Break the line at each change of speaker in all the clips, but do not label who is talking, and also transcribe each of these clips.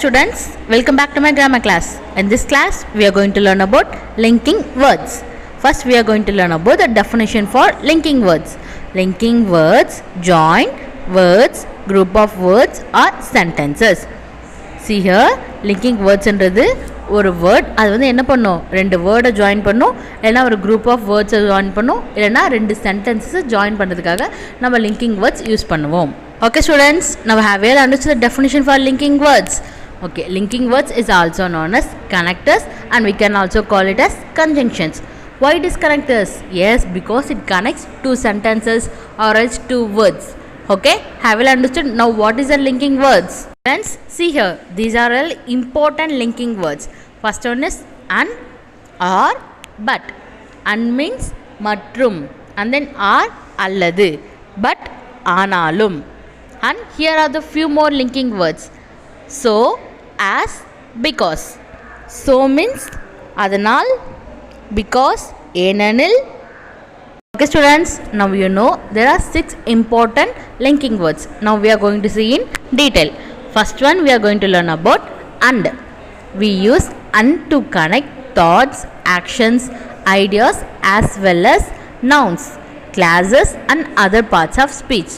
Students, welcome back to my grammar class. In this class, we are going to learn about linking words. First, we are going to learn about the definition for linking words. Linking words join words, group of words or sentences. See here, linking words என்றது ஒரு word அது வந்து என்ன பண்ணும், ரெண்டு வேர்டை join பண்ணும், இல்லைனா ஒரு குரூப் ஆஃப் வேர்ட்ஸை ஜாயின் பண்ணும், இல்லைனா ரெண்டு சென்டென்ஸை ஜாயின் பண்ணுறதுக்காக நம்ம லிங்கிங் வேர்ட்ஸ் யூஸ் பண்ணுவோம். Okay students, now have you understood the definition for linking words? Okay, linking words is also known as connectors and we can also call it as conjunctions. Why it is connectors? Yes, because it connects two sentences or else two words. Okay, have you understood? Now what is the linking words? Friends, see here, these are all important linking words. First one is an or but. An means matrum and then or alladu, but aanalum. And here are the few more linking words. So, as, because. So means adanal, because, enanil. Okay students, now you know there are 6 important linking words. Now we are going to see in detail. First one we are going to learn about and. We use and to connect thoughts, actions, ideas as well as nouns, classes and other parts of speech.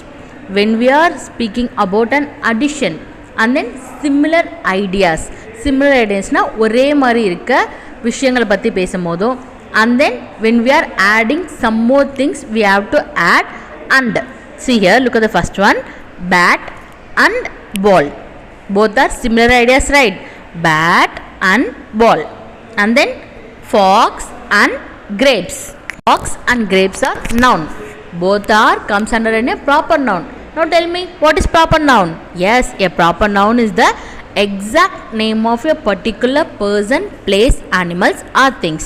When we are speaking about an addition and then similar ideas na ஒரே மாதிரி இருக்க விஷயங்களை பற்றி பேசும்போதும் and then when we are adding some more things we have to add and. See here, look at the first one, bat and ball. Both are similar ideas, right? Bat and ball. And then fox and grapes. Fox and grapes are noun. Both are comes under a proper noun. Now tell me, what is proper noun? Yes, a proper noun is the exact name of a particular person, place, animals or things.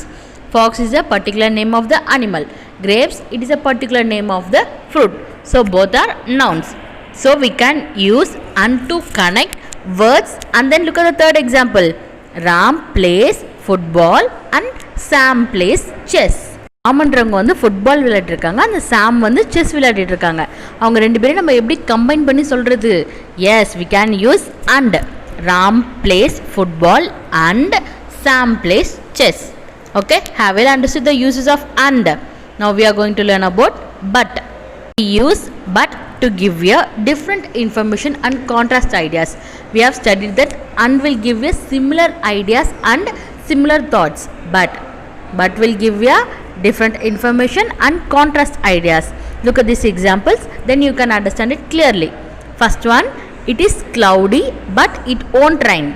Fox is a particular name of the animal. Grapes, it is a particular name of the fruit. So both are nouns. So we can use and to connect words. And then look at the third example. Ram plays football and Sam plays chess. ராமன்றவங்க வந்து football விளையாடிருக்காங்க, அந்த சாம் வந்து chess விளையாடிட்டுருக்காங்க. அவங்க ரெண்டு பேரும் நம்ம எப்படி combine பண்ணி சொல்கிறது? Yes, we can use and. Ram plays football and Sam plays chess. Okay, have you understood the uses of and? Now we are going to learn about but. We use but to give you different information and contrast ideas. We have studied that and will give you similar ideas and similar thoughts. But will give you different information and contrast ideas. Look at these examples, then you can understand it clearly. First one, it is cloudy but it won't rain.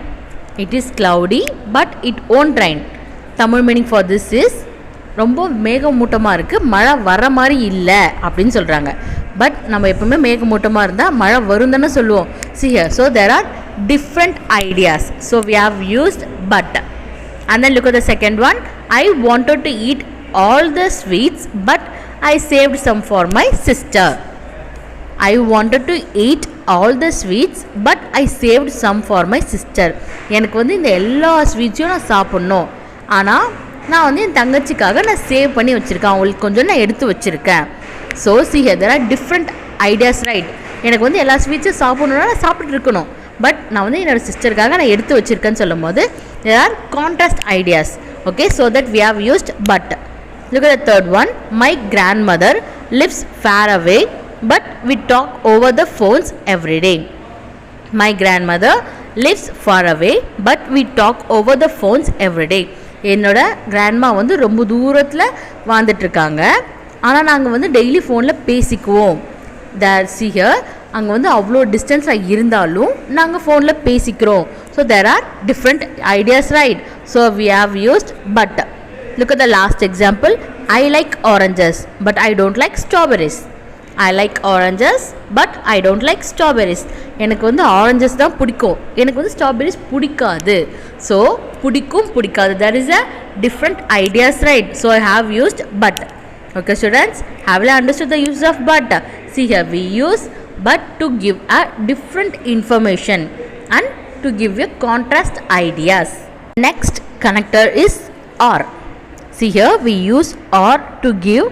It is cloudy but it won't rain. Tamil meaning for this is ரொம்ப மேகமூட்டமாக இருக்குது, மழை வர மாதிரி இல்லை அப்படின்னு சொல்கிறாங்க. But நம்ம எப்பவுமே மேகமூட்டமாக இருந்தால் மழை வரும் தானே சொல்லுவோம். See here, so there are different ideas. So we have used but. And then look at the second one. I wanted to eat all the sweets but I saved some for my sister. I wanted to eat all the sweets but I saved some for my sister. எனக்கு வந்து இந்த எல்லா ஸ்வீட்ஸையும் நான் சாப்பிட்ணும், ஆனால் நான் வந்து என் தங்கச்சிக்காக நான் சேவ் பண்ணி வச்சுருக்கேன், அவங்களுக்கு கொஞ்சம் நான் எடுத்து வச்சுருக்கேன். So see here, there are different ideas, right? எனக்கு வந்து எல்லா ஸ்வீட்ஸும் சாப்பிட்ணுன்னா நான் சாப்பிட்டு இருக்கணும், பட் நான் வந்து என்னோடய சிஸ்டருக்காக நான் எடுத்து வச்சுருக்கேன்னு சொல்லும் போது there are contrast ideas. Okay, so that we have used but. Look at the third one. My grandmother lives far away but we talk over the phones every day. My grandmother lives far away but we talk over the phones every day. என்னோட grandma வந்து ரொம்ப தூரத்தில் வாழ்ந்துட்டுருக்காங்க, ஆனால் நாங்கள் வந்து daily ஃபோனில் பேசிக்குவோம். see here, அங்கே வந்து அவ்வளோ டிஸ்டன்ஸாக இருந்தாலும் நாங்கள் ஃபோனில் பேசிக்கிறோம். So there are different ideas, right? So we have used but. Look at the last example. I like oranges but I don't like strawberries. I like oranges but I don't like strawberries. எனக்கு வந்து oranges தான் பிடிக்கும், எனக்கு வந்து strawberries பிடிக்காது. So பிடிக்கும் பிடிக்காது, there is a different ideas, right? So I have used but. Okay students, have you understood the use of but? See here, we use but to give a different information and to give you contrast ideas. Next connector is or. See here, we use or to give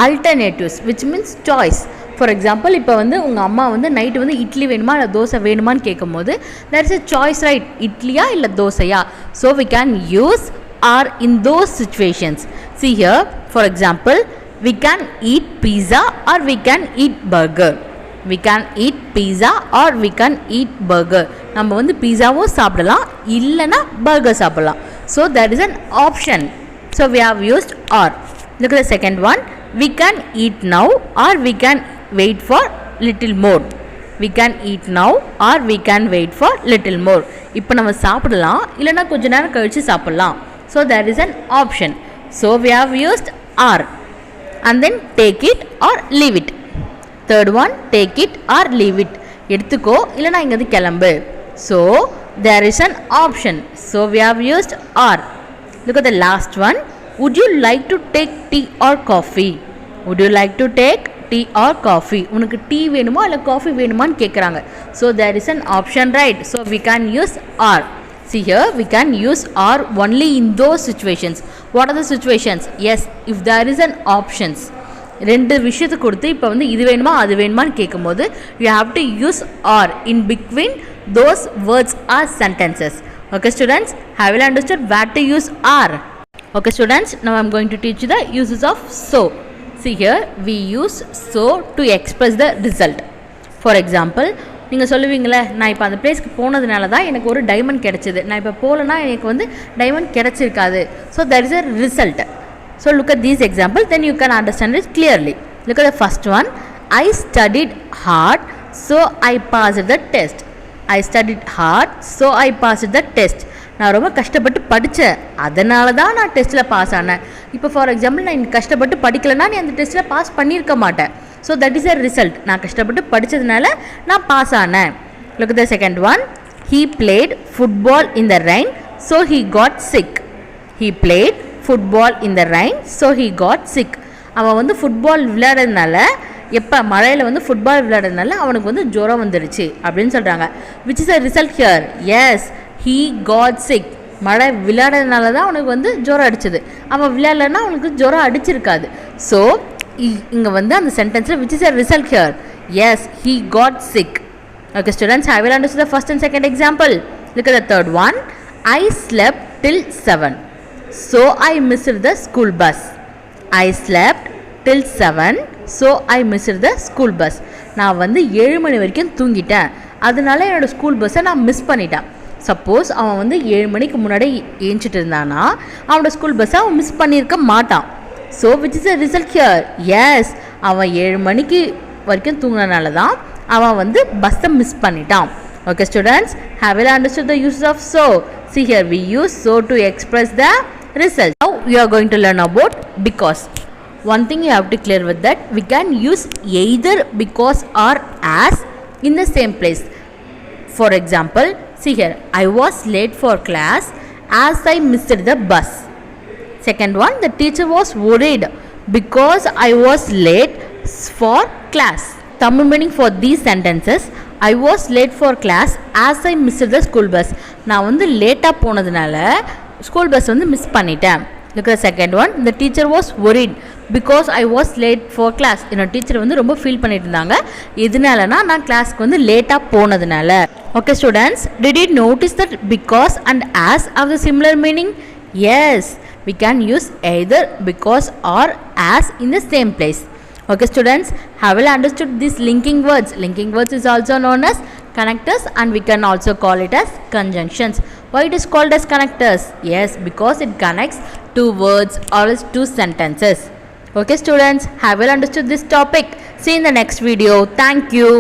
alternatives, which means choice. For example இப்போ வந்து உங்கள் அம்மா வந்து night வந்து இட்லி வேணுமா இல்லை தோசை வேணுமான்னு கேட்கும்போது there is a choice, right? இட்லியா இல்லை தோசையா. So we can use are in those situations. See here, for example, we can eat pizza or we can eat burger. We can eat pizza or we can eat burger. நம்ம வந்து பீஸாவும் சாப்பிடலாம் இல்லைனா burger சாப்பிடலாம். So there is an option. So we have used or. Look at the second one. We can eat now or we can wait for little more. We can eat now or we can wait for little more. இப்போ நம்ம சாப்பிடலாம் இல்லைனா கொஞ்ச நேரம் கழிச்சு சாப்பிடலாம். So there is an option. So we have used are. And then take it or leave it. Third one, take it or leave it. எடுத்துக்கோ இல்லைனா இங்கேருந்து கிளம்பு. So there is an option. So we have used are. Look at the last one. Would you like to take tea or coffee? Would you like to take tea or coffee? உனக்கு tea வேணுமா இல்லை coffee வேணுமான்னு கேட்குறாங்க. So there is an option, right? So we can use are. See here, we can use are only in those situations. What are the situations? Yes, if there is an options. ரெண்டு விஷயத்தை கொடுத்து இப்போ வந்து இது வேணுமா அது வேணுமான்னு கேட்கும்போது you have to use are in between those words or sentences. Okay students, have you understood where to use are? Okay students, now I am going to teach you the uses of so. See here, we use so to express the result. For example, நீங்கள் சொல்லுவீங்களே நான் இப்போ அந்த பிளேஸ்க்கு போனதுனால தான் எனக்கு ஒரு diamond கிடச்சிது, நான் இப்போ போகலன்னா எனக்கு வந்து டைமண்ட் கிடச்சிருக்காது. So there is a result. So look at these examples, then you can understand it clearly. Look at the first one. I studied hard, so I passed the test. I studied hard, so I passed the test. நான் ரொம்ப கஷ்டப்பட்டு படித்தேன், அதனால தான் நான் டெஸ்ட்டில் pass ஆனேன். இப்போ ஃபார் எக்ஸாம்பிள் நான் கஷ்டப்பட்டு படிக்கலைன்னா நீ அந்த டெஸ்ட்டில் பாஸ் பண்ணியிருக்க மாட்டேன். So that is a result. நான் கஷ்டப்பட்டு படித்ததுனால நான் பாஸ் ஆனேன். Look at the second one. He played football in the rain, so he got sick. He played football in the rain, so he got sick. அவன் வந்து football விளையாடுறதுனால எப்போ மழையில் வந்து football விளையாடுறதுனால அவனுக்கு வந்து ஜுரம் வந்துடுச்சு அப்படின்னு சொல்கிறாங்க. Which is a result here? Yes, he got sick. மழை விளையாடுறதுனால தான் அவனுக்கு வந்து ஜுரம் அடிச்சது. அவன் விளையாடலன்னா அவனுக்கு ஜுரம் அடிச்சிருக்காது. ஸோ இங்கே வந்து அந்த சென்டென்ஸில் which is a result here? Yes, he got sick. Okay students, have you understood the first and second example? Look at the third one. I slept till 7, so I missed the school bus. I slept till 7, so I missed the school bus. நான் வந்து 7 மணி வரைக்கும் தூங்கிட்டேன், அதனால என்னோடய school பஸ்ஸை நான் miss பண்ணிட்டேன். Suppose அவன் வந்து 7 மணிக்கு முன்னாடி ஏஞ்சிட்டு இருந்தானா அவனோட ஸ்கூல் பஸ்ஸை அவன் மிஸ் பண்ணியிருக்க மாட்டான். So which is a result here? Yes, அவன் 7 மணிக்கு வரைக்கும் தூங்கினால தான் அவன் வந்து பஸ்ஸை மிஸ் பண்ணிட்டான். Okay students, have you understood the uses of so? See here, we use so to express the result. Now we are going to learn about because. One thing you have to clear with that, we can use either because or as in the same place. For example, see here, I was late for class as I missed the bus. Second one, the teacher was worried because I was late for class. Tamil meaning for these sentences, I was late for class as I missed the school bus. நான் வந்து லேட்டாக போனதுனால school bus வந்து miss பண்ணிட்டேன். Look at the second one. The teacher was worried because I was late for class. என்னோட teacher வந்து ரொம்ப feel பண்ணிட்டு இருந்தாங்க, எதனாலனா நான் கிளாஸ்க்கு வந்து லேட்டாக போனதுனால. Okay students, did you notice that because and as have the similar meaning? Yes, we can use either because or as in the same place. Okay students, have you understood these linking words? Linking words is also known as connectors and we can also call it as conjunctions. Why it is called as connectors? Yes, because it connects two words or two sentences. Okay students, have you understood this topic? See you in the next video. Thank you.